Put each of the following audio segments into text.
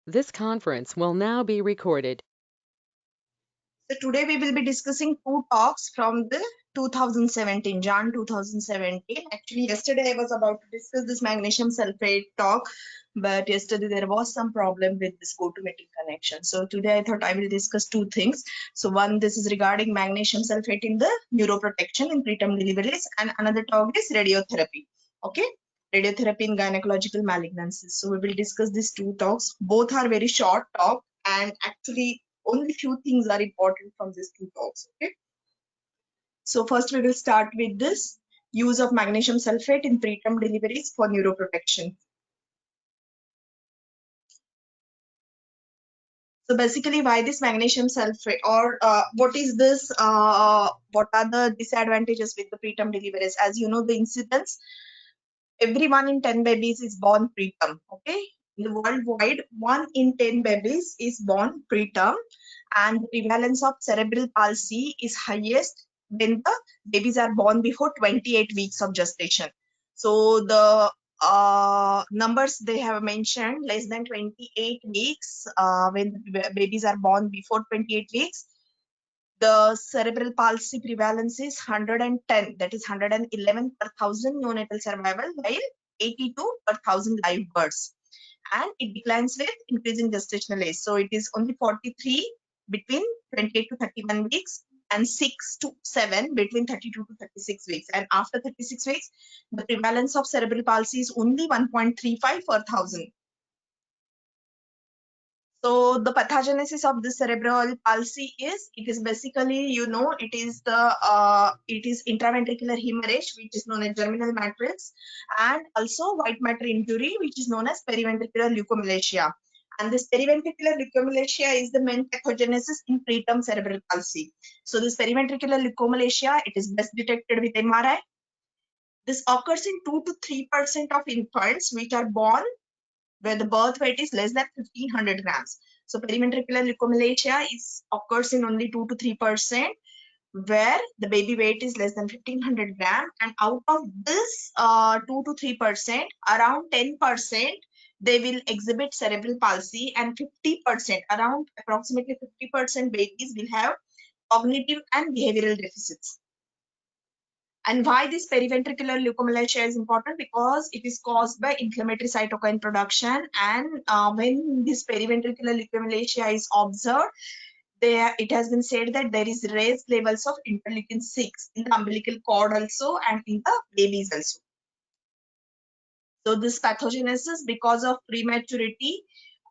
This conference will now be recorded. So today we will be discussing two talks from the 2017, Jan 2017. Actually, yesterday I was about to discuss this magnesium sulfate talk, but yesterday there was some problem with this GoToMeeting connection. So today I thought I will discuss two things. So one, this is regarding magnesium sulfate in the neuroprotection in preterm deliveries, and another talk is radiotherapy. Okay, radiotherapy in gynecological malignancies. So we will discuss these two talks. Both are very short talk, and actually only few things are important from these two talks. Okay, so first we will start with this use of magnesium sulfate in preterm deliveries for neuroprotection. So basically, why this magnesium sulfate, or what is this, what are the disadvantages with the preterm deliveries? As you know, the incidence, every 1 in 10 babies is born preterm. Okay, in the worldwide, 1 in 10 babies is born preterm, and the prevalence of cerebral palsy is highest when the babies are born before 28 weeks of gestation. So the numbers they have mentioned, less than 28 weeks, when the babies are born before 28 weeks, the cerebral palsy prevalence is 110, that is 111 per thousand neonatal survival, while 82 per thousand live births. And it declines with increasing gestational age. So it is only 43 between 28 to 31 weeks, and 6 to 7 between 32 to 36 weeks. And after 36 weeks, the prevalence of cerebral palsy is only 1.35 per thousand. So the pathogenesis of the cerebral palsy is, it is basically, it is intraventricular hemorrhage, which is known as germinal matrix, and also white matter injury, which is known as periventricular leucomalacia. And this periventricular leucomalacia is the main pathogenesis in preterm cerebral palsy. So this periventricular leucomalacia, it is best detected with MRI. This occurs in 2 to 3% of infants which are born where the birth weight is less than 1500 grams. So periventricular leucomalacia occurs in only 2 to 3%, where the baby weight is less than 1500 grams. And out of this 2 to 3%, around 10% they will exhibit cerebral palsy, and 50%, around approximately 50% babies will have cognitive and behavioral deficits. And why this periventricular leucomalacia is important? Because it is caused by inflammatory cytokine production, and when this periventricular leucomalacia is observed, it has been said that there is raised levels of interleukin 6 in the umbilical cord also, and in the babies also. So this pathogenesis, because of prematurity,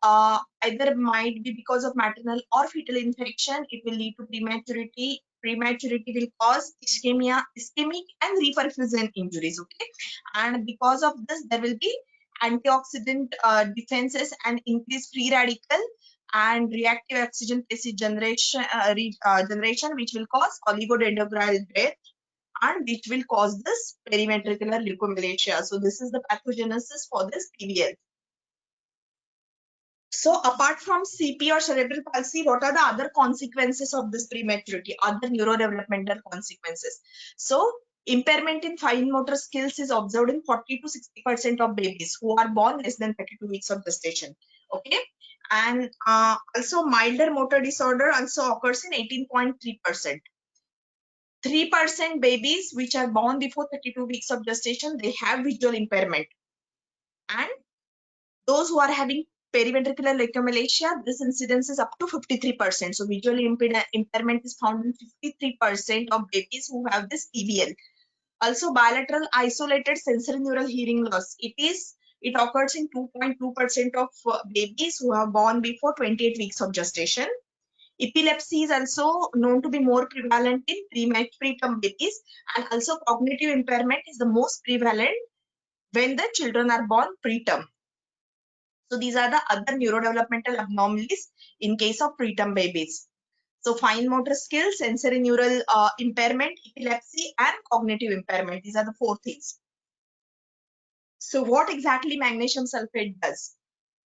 either might be because of maternal or fetal infection, it will lead to prematurity. Prematurity will cause ischemia, ischemic and reperfusion injuries. Okay, and because of this, there will be antioxidant defenses and increased free radical and reactive oxygen species generation, which will cause oligodendroglial death, and which will cause this periventricular leucomalacia. So this is the pathogenesis for this PVL. So apart from CP or cerebral palsy, what are the other consequences of this prematurity, other neurodevelopmental consequences? So impairment in fine motor skills is observed in 40 to 60% of babies who are born less than 32 weeks of gestation. Okay, and also milder motor disorder also occurs in 18.3%. 3% babies which are born before 32 weeks of gestation, they have visual impairment. And those who are having periventricular leucomalacia, this incidence is up to 53%. So visual impairment is found in 53% of babies who have this PVL. Also bilateral isolated sensory neural hearing loss. It occurs in 2.2% of babies who are born before 28 weeks of gestation. Epilepsy is also known to be more prevalent in preterm babies, and also cognitive impairment is the most prevalent when the children are born preterm. So these are the other neurodevelopmental abnormalities in case of preterm babies. So fine motor skills, sensory neural impairment, epilepsy, and cognitive impairment. These are the 4 things. So what exactly magnesium sulfate does?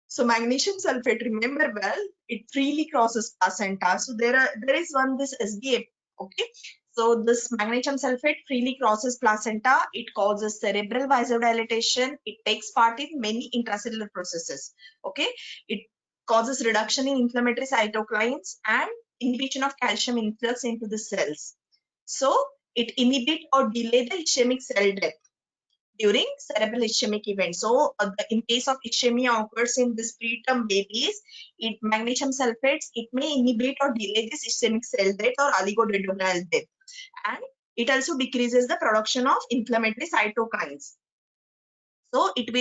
So magnesium sulfate, remember well, it freely crosses placenta. So there is this SBA. Okay. So this magnesium sulfate freely crosses placenta. It causes cerebral vasodilatation. It takes part in many intracellular processes. Okay. It causes reduction in inflammatory cytokines and inhibition of calcium influx into the cells. So it inhibits or delays the ischemic cell death during cerebral ischemic events. So in case of ischemia occurs in this preterm babies, magnesium sulfates, it may inhibit or delay this ischemic cell death or oligodendroglial death. And it also decreases the production of inflammatory cytokines. So it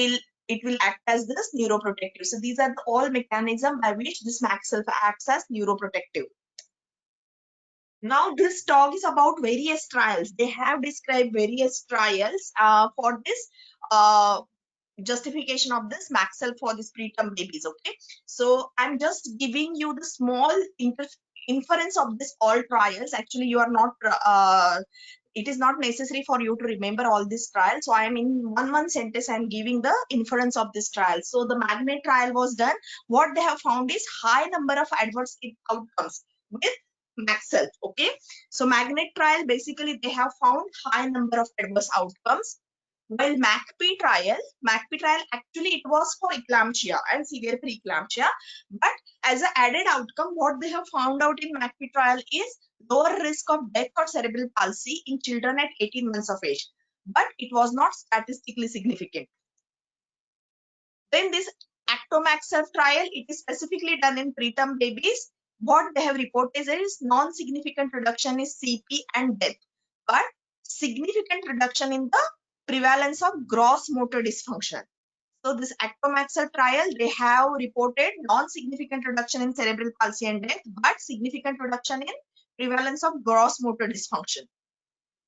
will act as this neuroprotective. So these are the all mechanisms by which this MgSO4 acts as neuroprotective. Now this talk is about various trials. They have described various trials for this justification of this MgSO4 for this preterm babies. Okay, so I'm just giving you the small inference of this all trials. Actually, you are not it is not necessary for you to remember all these trials. So I am in one sentence, I'm giving the inference of this trial. So the magnet trial was done. What they have found is high number of adverse outcomes with MgSO4. Okay, so magnet trial, basically they have found high number of adverse outcomes. While MACP trial actually it was for eclampsia and severe preeclampsia, but as an added outcome, what they have found out in MACP trial is lower risk of death or cerebral palsy in children at 18 months of age, but it was not statistically significant. Then this ActoMACSF trial, it is specifically done in preterm babies. What they have reported is non-significant reduction in CP and death, but significant reduction in the prevalence of gross motor dysfunction. So this ActoMACSF trial, they have reported non-significant reduction in cerebral palsy and death, but significant reduction in prevalence of gross motor dysfunction.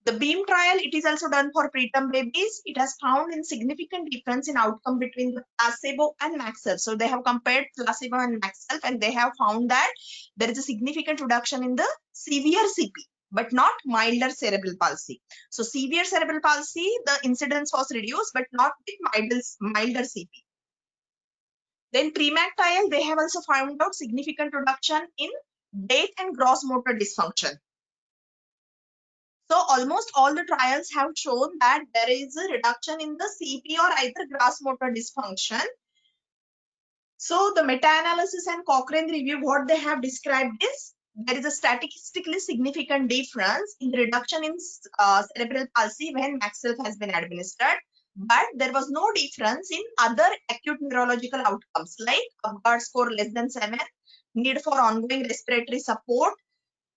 The BEAM trial, it is also done for preterm babies. It has found insignificant difference in outcome between the placebo and MgSO4. So they have compared placebo and MgSO4 and they have found that there is a significant reduction in the severe CP, but not milder cerebral palsy. So severe cerebral palsy, the incidence was reduced, but not with milder CP. Then PREMAC trial, they have also found out significant reduction in death and gross motor dysfunction. So almost all the trials have shown that there is a reduction in the CP or either gross motor dysfunction. So the meta-analysis and Cochrane review, what they have described is there is a statistically significant difference in the reduction in cerebral palsy when MgSO4 has been administered, but there was no difference in other acute neurological outcomes like Apgar score less than 7, need for ongoing respiratory support,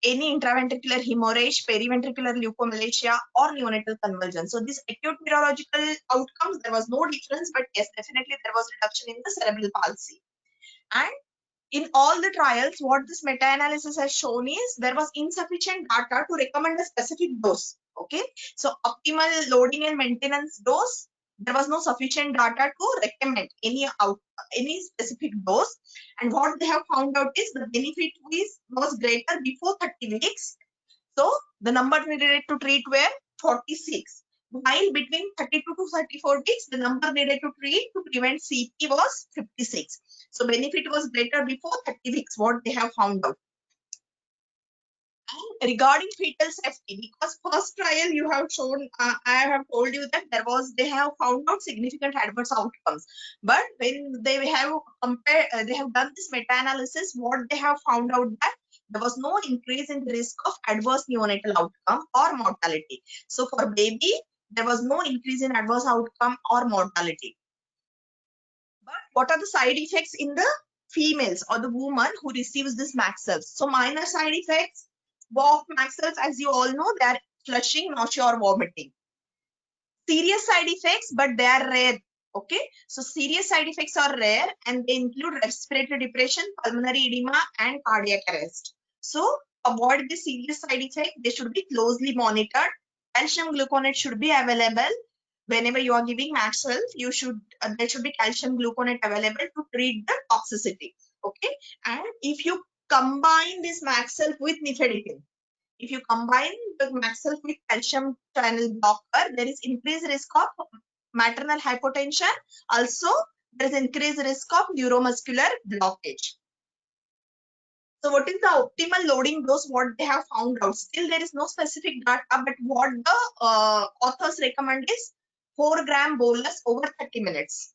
any intraventricular hemorrhage, periventricular leucomalacia, or neonatal convulsion. So these acute neurological outcomes, there was no difference, but yes, definitely there was reduction in the cerebral palsy. And in all the trials, what this meta-analysis has shown is there was insufficient data to recommend a specific dose. Okay, so optimal loading and maintenance dose, there was no sufficient data to recommend any specific dose. And what they have found out is the benefit was greater before 30 weeks. So the number needed to treat were 46. While between 32 to 34 weeks, the number needed to treat to prevent CP was 56. So benefit was greater before 30 weeks, what they have found out. And regarding fetal safety, because first trial you have shown, I have told you that they have found out significant adverse outcomes. But when they have compared, they have done this meta-analysis, what they have found out that there was no increase in the risk of adverse neonatal outcome or mortality. So for baby, there was no increase in adverse outcome or mortality. But what are the side effects in the females or the woman who receives this MgSO4? So minor side effects of MgSO4, as you all know, they are flushing, nausea, or vomiting. Serious side effects, but they are rare. Okay, so serious side effects are rare and they include respiratory depression, pulmonary edema, and cardiac arrest. So avoid the serious side effect. They should be closely monitored. Calcium gluconate should be available. Whenever you are giving MgSO4, there should be calcium gluconate available to treat the toxicity. Okay, and if you combine this MgSO4 with nifedipine, if you combine the MgSO4 with calcium channel blocker, there is increased risk of maternal hypotension. Also, there is increased risk of neuromuscular blockage. So what is the optimal loading dose? What they have found out? Still, there is no specific data, but what the authors recommend is 4 gram bolus over 30 minutes.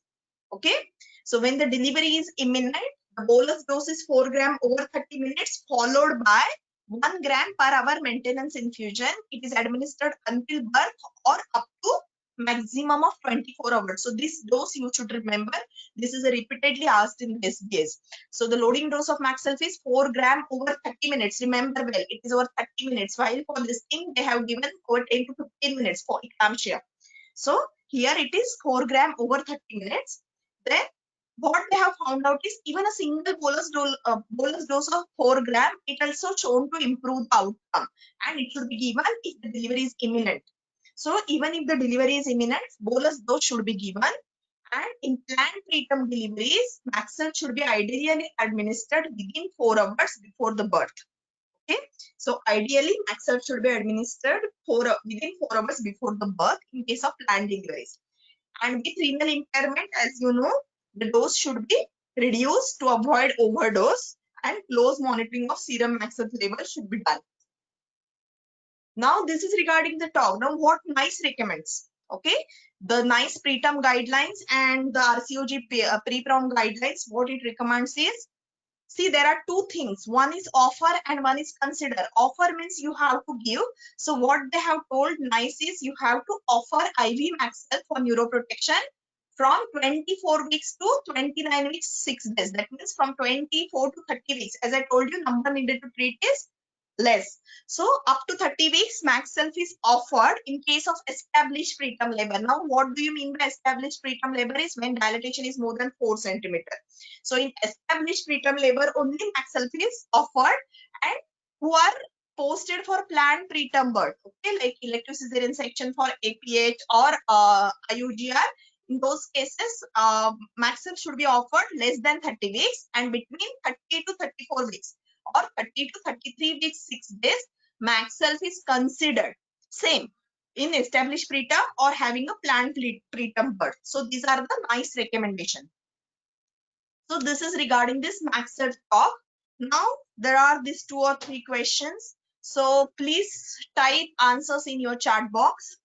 Okay. So when the delivery is imminent, The bolus dose is 4 gram over 30 minutes followed by 1 gram per hour maintenance infusion. It is administered until birth or up to maximum of 24 hours. So this dose you should remember. This is repeatedly asked in SBS. So the loading dose of MgSO4 is 4 gram over 30 minutes. Remember well, it is over 30 minutes. While for this thing, they have given over 10 to 15 minutes for eclampsia. So here it is 4 gram over 30 minutes. Then what they have found out is even a single bolus dose of 4 gram, it also shown to improve the outcome, and it should be given if the delivery is imminent. So even if the delivery is imminent, bolus dose should be given. And in planned preterm deliveries, MgSO4 should be ideally administered within 4 hours before the birth. Okay, so ideally MgSO4 should be administered within 4 hours before the birth in case of planned deliveries. And with renal impairment, as you know, the dose should be reduced to avoid overdose, and close monitoring of serum MgSO4 level should be done. Now this is regarding the TOG. Now what NICE recommends? Okay, the NICE preterm guidelines and the RCOG pre-prom guidelines, what it recommends is, see, there are two things. One is offer and one is consider. Offer means you have to give. So what they have told NICE is you have to offer IV MgSO4 for neuroprotection from 24 weeks to 29 weeks, 6 days. That means from 24 to 30 weeks. As I told you, number needed to treat is less. So up to 30 weeks, MgSO4 is offered in case of established preterm labor. Now, what do you mean by established preterm labor is when dilatation is more than 4 centimeter. So in established preterm labor, only MgSO4 is offered, and who are posted for planned preterm birth, okay, like electrocesarean section for APH or IUGR. In those cases, MgSO4 should be offered less than 30 weeks and between 30 to 34 weeks. Or 30 to 33 weeks, 6 days, MgSO4 is considered same in established preterm or having a planned preterm birth. So these are the NICE recommendation. So this is regarding this MgSO4 talk. Now there are these 2 or 3 questions. So please type answers in your chat box.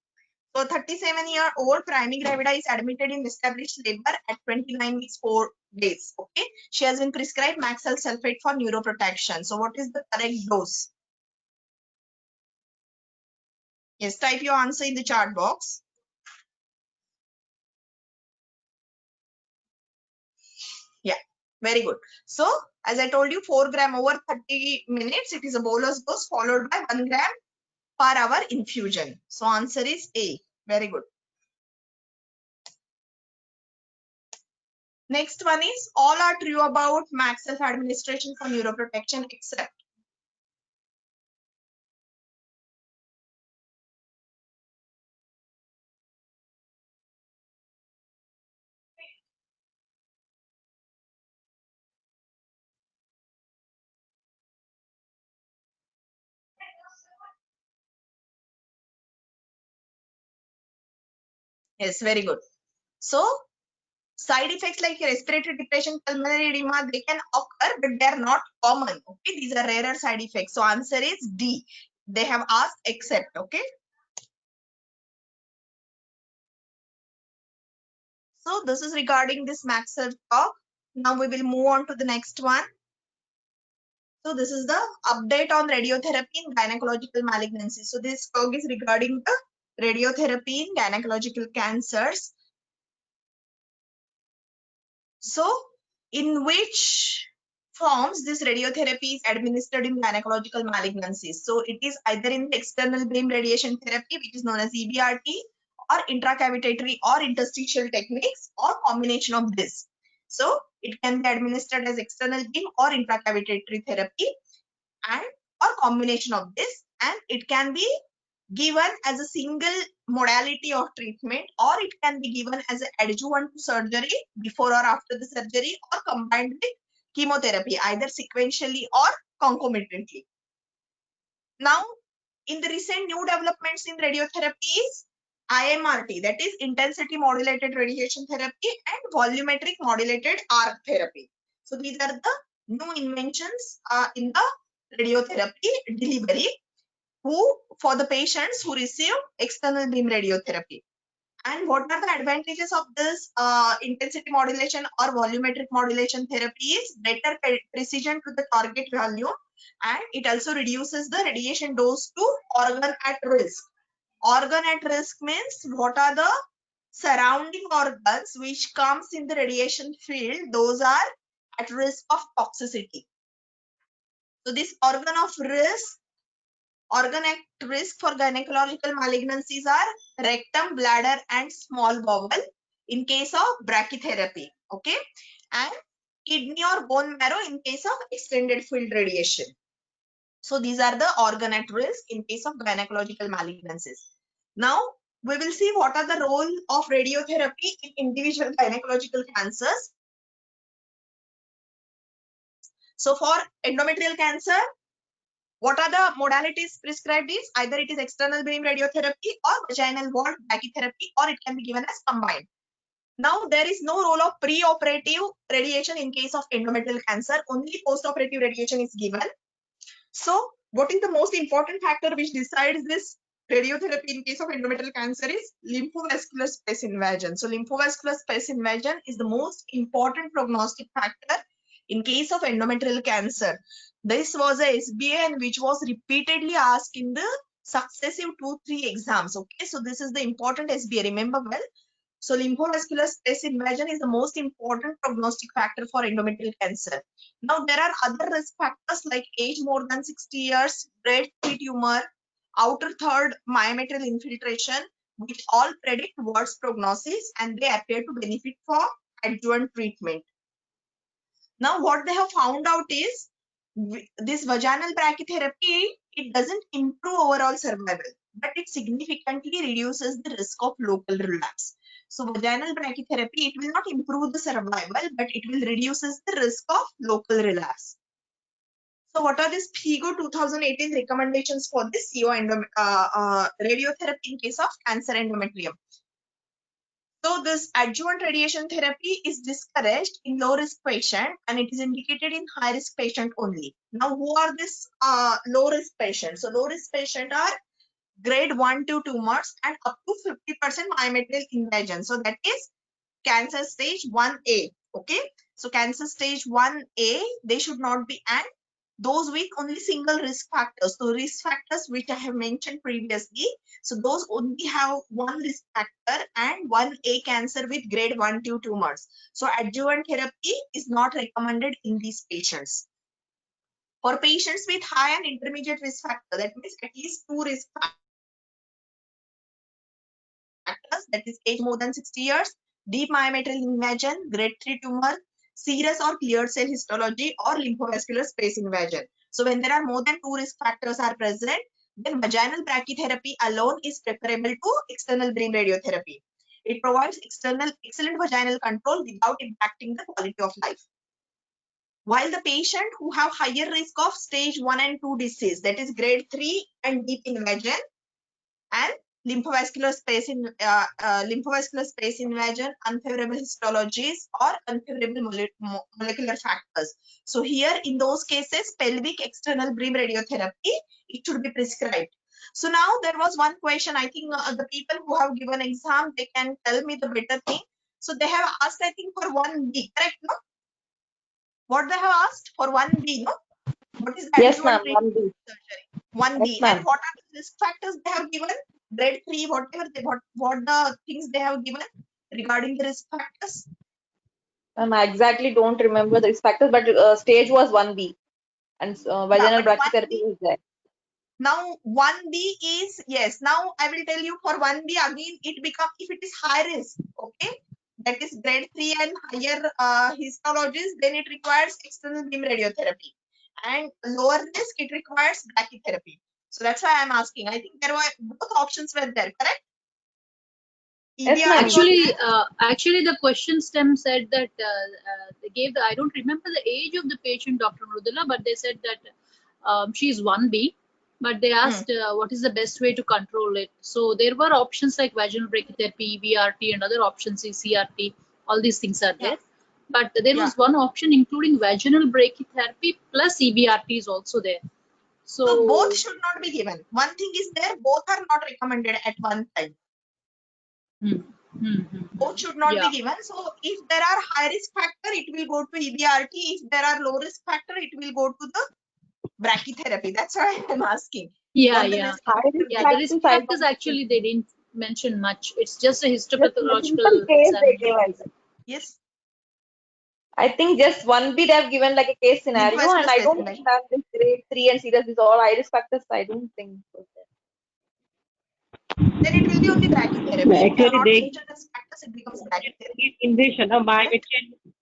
So 37-year-old primary gravida is admitted in established labor at 29 weeks 4 days. Okay, she has been prescribed MgSO4 sulfate for neuroprotection. So what is the correct dose? Yes, type your answer in the chat box. Yeah, very good. So as I told you, 4 gram over 30 minutes, it is a bolus dose followed by 1 gram per hour infusion. So answer is A. Very good. Next one is all are true about MgSO4 administration for neuroprotection except. Yes, very good. So side effects like respiratory depression, pulmonary edema, they can occur, but they are not common. Okay, these are rarer side effects. So answer is D. They have asked except. Okay. So this is regarding this MgSO4 talk. Now we will move on to the next one. So this is the update on radiotherapy in gynecological malignancies. So this talk is regarding the radiotherapy in gynecological cancers. So in which forms this radiotherapy is administered in gynecological malignancies? So it is either in the external beam radiation therapy, which is known as EBRT, or intracavitary or interstitial techniques, or combination of this. So it can be administered as external beam or intracavitary therapy, and or combination of this, and it can be given as a single modality of treatment, or it can be given as an adjuvant to surgery before or after the surgery, or combined with chemotherapy either sequentially or concomitantly. Now in the recent new developments in radiotherapy is IMRT, that is intensity modulated radiation therapy, and volumetric modulated arc therapy. So these are the new inventions in the radiotherapy delivery for the patients who receive external beam radiotherapy. And what are the advantages of this intensity modulation or volumetric modulation therapy is better precision to the target value, and it also reduces the radiation dose to organ at risk. Organ at risk means what are the surrounding organs which comes in the radiation field, those are at risk of toxicity. So this organ at risk for gynecological malignancies are rectum, bladder, and small bowel in case of brachytherapy, okay, and kidney or bone marrow in case of extended field radiation. So these are the organ at risk in case of gynecological malignancies. Now we will see what are the role of radiotherapy in individual gynecological cancers. So for endometrial cancer, what are the modalities prescribed is either it is external beam radiotherapy or vaginal wall brachytherapy, or it can be given as combined. Now there is no role of pre-operative radiation in case of endometrial cancer, only post-operative radiation is given. So what is the most important factor which decides this radiotherapy in case of endometrial cancer is lymphovascular space invasion. So lymphovascular space invasion is the most important prognostic factor in case of endometrial cancer. This was a SBA and which was repeatedly asked in the successive 2-3 exams. Okay, so this is the important SBA, remember well. So lymphovascular space invasion is the most important prognostic factor for endometrial cancer. Now there are other risk factors like age more than 60 years, grade 3 tumor, outer third myometrial infiltration, which all predict worse prognosis and they appear to benefit for adjuvant treatment. Now what they have found out is this vaginal brachytherapy, it doesn't improve overall survival, but it significantly reduces the risk of local relapse. So vaginal brachytherapy, it will not improve the survival, but it will reduces the risk of local relapse. So what are these FIGO 2018 recommendations for this radiotherapy in case of cancer endometrium? So this adjuvant radiation therapy is discouraged in low risk patient and it is indicated in high risk patient only. Now who are these low risk patients? So low risk patients are grade 1-2 tumors and up to 50% myometrial invasion. So that is cancer stage 1A. Okay. So cancer stage 1A, they should not be, and those with only single risk factors. So risk factors which I have mentioned previously. So those only have one risk factor and 1A cancer with grade 1-2 tumors. So adjuvant therapy is not recommended in these patients. For patients with high and intermediate risk factor, that means at least 2 risk factors, that is age more than 60 years, deep myometrial invasion, grade 3 tumor, serous or cleared cell histology, or lymphovascular space invasion. So when there are more than 2 risk factors are present, then vaginal brachytherapy alone is preferable to external beam radiotherapy. It provides excellent vaginal control without impacting the quality of life. While the patient who have higher risk of stage 1 and 2 disease, that is grade 3 and deep invasion, and lymphovascular space invasion, unfavorable histologies, or unfavorable molecular factors. So here in those cases, pelvic external beam radiotherapy, it should be prescribed. So now there was one question, I think the people who have given exam, they can tell me the better thing. So they have asked, I think for 1B, correct? No? What they have asked for 1B, no? What is the Yes, ma'am. adjuvant treatment surgery? 1B. Yes, ma'am. And what are the risk factors they have given? Grade 3, whatever what the things they have given regarding the risk factors? I exactly don't remember the risk factors, but stage was 1B and vaginal But brachytherapy 1B, was there. now 1B is, yes, now I will tell you for 1B again, it becomes, if it is high risk, okay, that is grade 3 and higher histologies, then it requires external beam radiotherapy. And lower risk, it requires brachytherapy. So that's why I'm asking. I think there were both options were there, correct? Yes, EBRT ma'am. was Actually, the question stem said that they gave the, I don't remember the age of the patient, Dr. Mrudula, but they said that she's 1B, but they asked what is the best way to control it. So there were options like vaginal brachytherapy, EBRT, and other options, CRT, all these things are there. But there was one option including vaginal brachytherapy plus EBRT is also there. So both should not be given. One thing is there, both are not recommended at one time. Both should not Yeah. be given. So if there are high risk factor, it will go to EBRT. If there are low risk factor, it will go to the brachytherapy. That's why I'm asking. Yeah, What the yeah. risk High factor risk Yeah, the risk factors, I factors don't think. actually they didn't mention much. It's just a Just a simple histopathological case they gave, I examination. think. Yes, I think just 1B they have given like a case scenario, and lymphocyte I don't specimen. think that this grade 3 and serious is all high risk factors. I don't think so. Then it will be only brachytherapy. If they are Actually, not they mentioned as factors, it becomes brachytherapy. give invasion of Correct? biometric.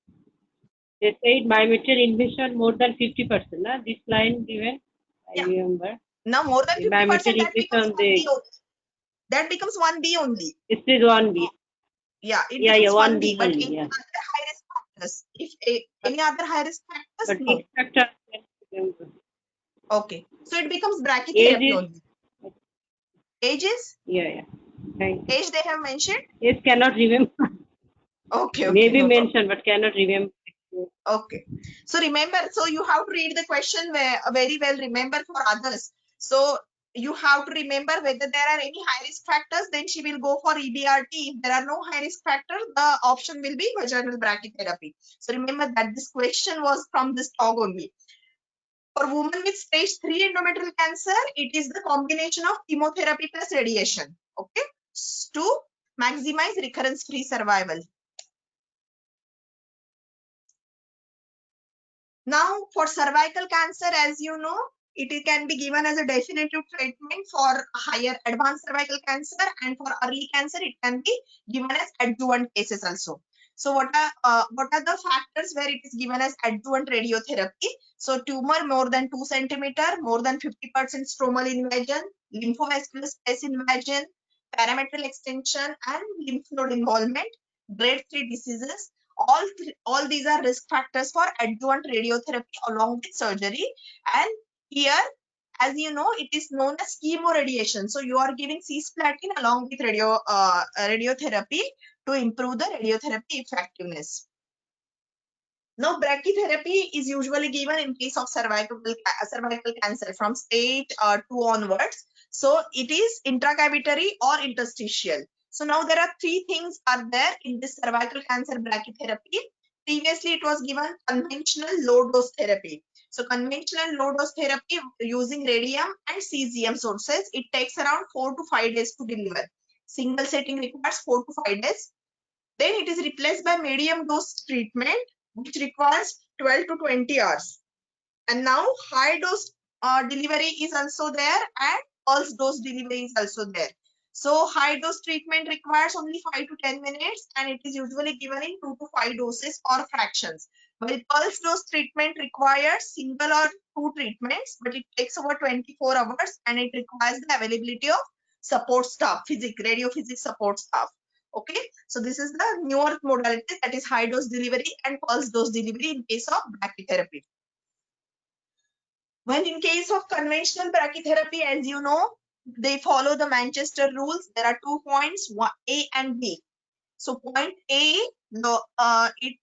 They said biometric invasion more than 50%. This line given, I Yeah. remember. Now more than The 50%, biometric that becomes invasion, 1B they only. That becomes 1B only. this is 1B. Yeah, it Yeah, becomes 1B 1B. But only. any Yeah, other high risk factors, any other high risk factors, but no. risk factor. Okay. So it becomes Age brachytherapy is only. Ages? yeah. Thank you. Age they have mentioned? Age cannot remember. Okay, Maybe no problem. mentioned, but cannot remember. Okay. So remember, so you have to read the question very well, remember for others. So you have to remember whether there are any high risk factors, then she will go for EBRT. If there are no high risk factors, the option will be vaginal brachytherapy. So remember that this question was from this TOG only. For women with stage 3 endometrial cancer, it is the combination of chemotherapy plus radiation. Okay. To maximize recurrence-free survival. Now, for cervical cancer, as you know, it can be given as a definitive treatment for higher advanced cervical cancer, and for early cancer, it can be given as adjuvant cases also. So, what are the factors where it is given as adjuvant radiotherapy? So, tumor more than 2 centimeter, more than 50% stromal invasion, lymphovascular space invasion, parametrial extension, and lymph node involvement, grade 3 diseases. All these are risk factors for adjuvant radiotherapy along with surgery. And here, as you know, it is known as chemoradiation. So you are giving cisplatin along with radiotherapy to improve the radiotherapy effectiveness. Now, brachytherapy is usually given in case of cervical cancer from stage 2 onwards. So it is intracavitary or interstitial. So now there are 3 things are there in this cervical cancer brachytherapy. Previously, it was given conventional low dose therapy. So conventional low dose therapy using radium and cesium sources, it takes around 4 to 5 days to deliver. Single setting requires 4 to 5 days. Then it is replaced by medium dose treatment, which requires 12 to 20 hours. And now high dose delivery is also there, and pulse dose delivery is also there. So high dose treatment requires only 5 to 10 minutes, and it is usually given in 2 to 5 doses or fractions. While pulse dose treatment requires single or 2 treatments, but it takes over 24 hours, and it requires the availability of support staff, radiophysics support staff. Okay, so this is the newer modality, that is high dose delivery and pulse dose delivery in case of brachytherapy. When in case of conventional brachytherapy, as you know, they follow the Manchester rules. There are 2 points, A and B. So point A, it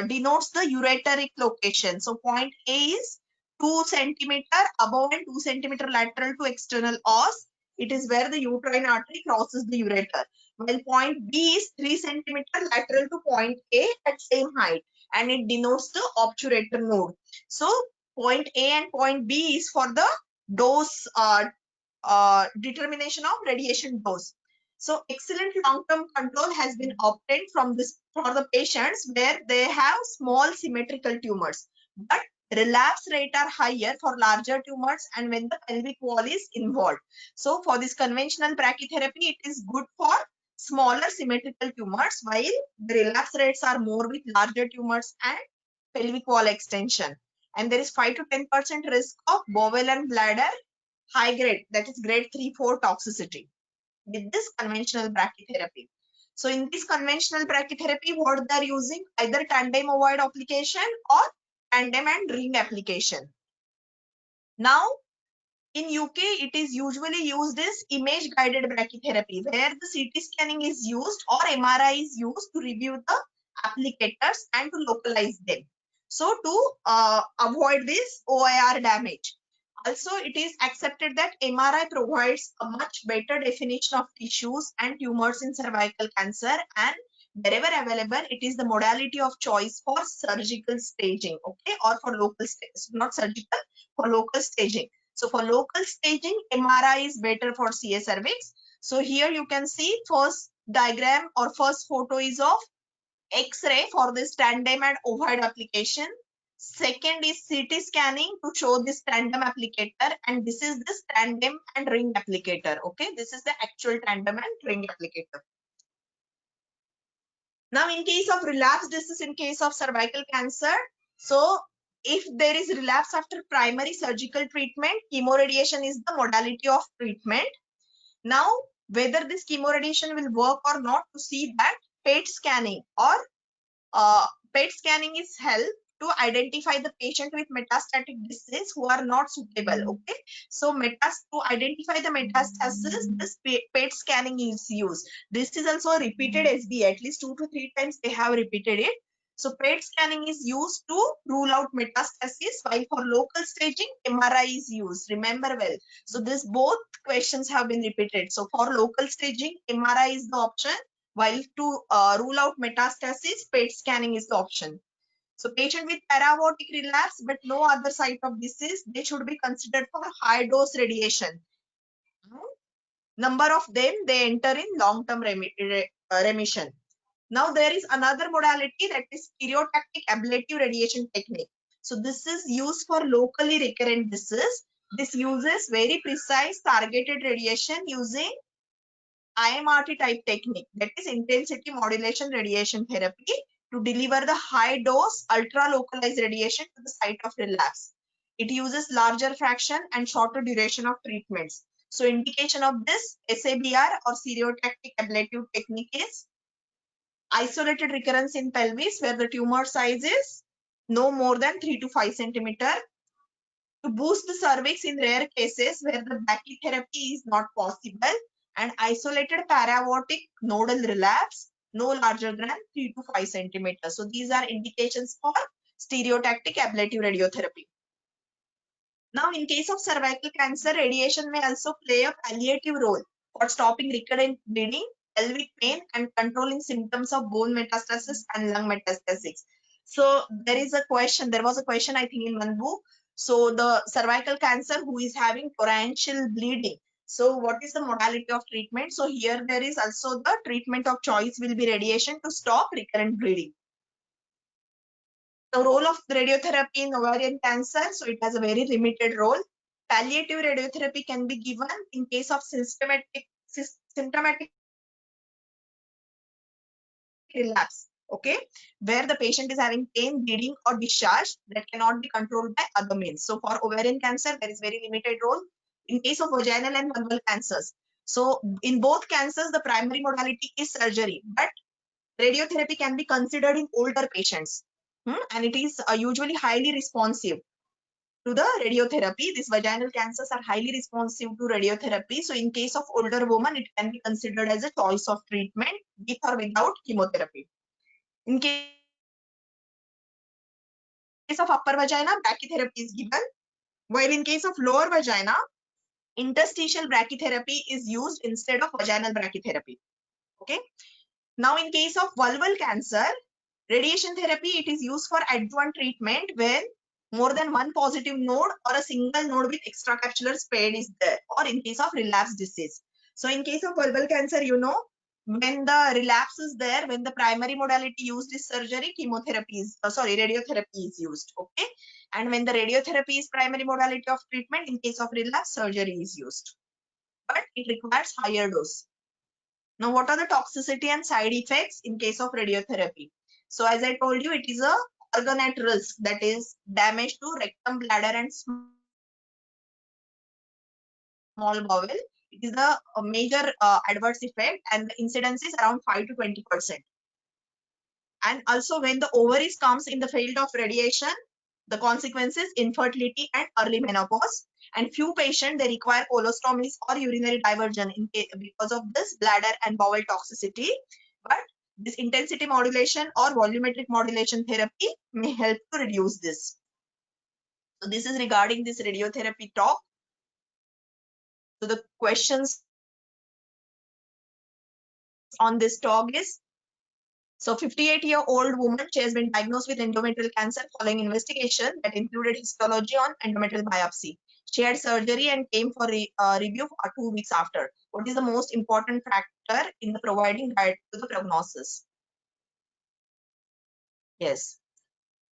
denotes the ureteric location. So point A is 2 centimeter above and 2 centimeter lateral to external os. It is where the uterine artery crosses the ureter. While point B is 3 centimeter lateral to point A at same height, and it denotes the obturator node. So point A and point B is for the dose determination of radiation dose. So excellent long-term control has been obtained from this for the patients where they have small symmetrical tumors, but relapse rate are higher for larger tumors and when the pelvic wall is involved. So for this conventional brachytherapy, it is good for smaller symmetrical tumors, while the relapse rates are more with larger tumors and pelvic wall extension. And there is 5 to 10% risk of bowel and bladder high grade, that is grade 3-4 toxicity with this conventional brachytherapy. So in this conventional brachytherapy, what they're using, either tandem ovoid application or tandem and ring application. Now in UK, it is usually used as image guided brachytherapy, where the CT scanning is used or MRI is used to review the applicators and to localize them. So to avoid this OIR damage. Also, it is accepted that MRI provides a much better definition of tissues and tumors in cervical cancer, and wherever available, it is the modality of choice for surgical staging, okay, or for local staging, not surgical, for local staging. So for local staging, MRI is better for CA cervix. So here you can see first diagram or first photo is of X-ray for this tandem and ovoid application. Second is CT scanning to show this tandem applicator, and this is this tandem and ring applicator. Okay, this is the actual tandem and ring applicator. Now, in case of relapse, this is in case of cervical cancer. So, if there is relapse after primary surgical treatment, chemoradiation is the modality of treatment. Now, whether this chemoradiation will work or not, to see that, PET scanning or PET scanning is help to identify the patient with metastatic disease who are not suitable. Okay, so to identify the metastasis, this PET scanning is used. This is also a repeated SB, at least 2 to 3 times they have repeated it. So PET scanning is used to rule out metastasis, while for local staging, MRI is used. Remember well. So this both questions have been repeated. So for local staging, MRI is the option, while to rule out metastasis, PET scanning is the option. So patient with para-aortic relapse but no other site of disease, they should be considered for high dose radiation. Number of them, they enter in long-term remission. Now there is another modality, that is stereotactic ablative radiation technique. So this is used for locally recurrent disease. This uses very precise targeted radiation using IMRT type technique, that is intensity modulation radiation therapy, to deliver the high dose ultra localized radiation to the site of relapse. It uses larger fraction and shorter duration of treatments. So indication of this SABR or stereotactic ablative technique is isolated recurrence in pelvis where the tumor size is no more than 3 to 5 centimeter. To boost the cervix in rare cases where the brachytherapy is not possible, and isolated para-aortic nodal relapse no larger than 3 to 5 centimeters. So these are indications for stereotactic ablative radiotherapy. Now, in case of cervical cancer, radiation may also play a palliative role for stopping recurrent bleeding, pelvic pain, and controlling symptoms of bone metastasis and lung metastasis. So there was a question I think in one book. So the cervical cancer who is having torrential bleeding. So what is the modality of treatment? So here there is also the treatment of choice will be radiation to stop recurrent bleeding. The role of radiotherapy in ovarian cancer, so it has a very limited role. Palliative radiotherapy can be given in case of symptomatic relapse, okay, where the patient is having pain, bleeding, or discharge that cannot be controlled by other means. So for ovarian cancer, there is very limited role. In case of vaginal and vulval cancers, so in both cancers, the primary modality is surgery, but radiotherapy can be considered in older patients, and it is usually highly responsive to the radiotherapy. These vaginal cancers are highly responsive to radiotherapy. So in case of older woman, it can be considered as a choice of treatment with or without chemotherapy. In case of upper vagina, brachytherapy is given, while in case of lower vagina, interstitial brachytherapy is used instead of vaginal brachytherapy. Okay. Now, in case of vulval cancer, radiation therapy, it is used for adjuvant treatment when more than one positive node or a single node with extracapsular spread is there, or in case of relapse disease. So in case of vulval cancer, when the relapse is there, when the primary modality used is surgery, radiotherapy is used. Okay. And when the radiotherapy is primary modality of treatment, in case of relapse, surgery is used. But it requires higher dose. Now, what are the toxicity and side effects in case of radiotherapy? So as I told you, it is a organ at risk, that is damage to rectum, bladder, and small bowel. It is a major adverse effect, and the incidence is around 5 to 20%. And also when the ovaries comes in the field of radiation, the consequences infertility and early menopause. And few patients, they require colostomies or urinary diversion because of this bladder and bowel toxicity. But this intensity modulation or volumetric modulation therapy may help to reduce this. So this is regarding this radiotherapy talk. So the questions on this talk is, so 58-year-old woman, she has been diagnosed with endometrial cancer following investigation that included histology on endometrial biopsy. She had surgery and came for review 2 weeks after. What is the most important factor in the providing guide to the prognosis? Yes,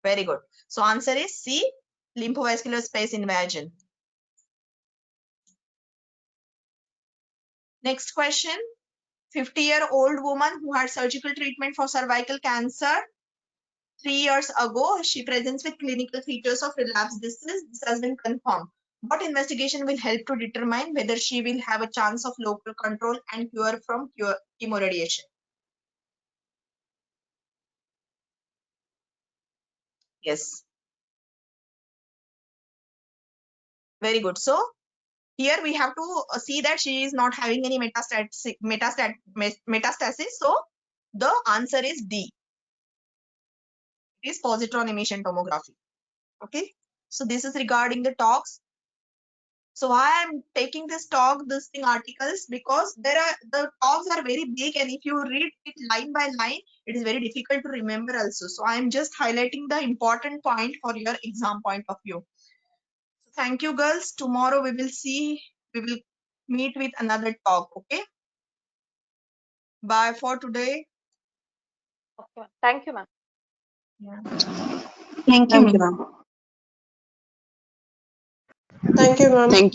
very good. So answer is C, lymphovascular space invasion. Next question. 50-year-old woman who had surgical treatment for cervical cancer 3 years ago. She presents with clinical features of relapsed disease. This has been confirmed. What investigation will help to determine whether she will have a chance of local control and cure from chemoradiation? Yes. Very good. So here we have to see that she is not having any metastasis. So the answer is D. It is positron emission tomography. Okay. So this is regarding the talks. So why I'm taking this talk, this thing articles, because the talks are very big, and if you read it line by line, it is very difficult to remember also. So I'm just highlighting the important point for your exam point of view. So thank you, girls. Tomorrow we will meet with another talk. Okay. Bye for today. Okay. Thank you, ma'am. Yeah. Thank you, ma'am. Thank you, ma'am.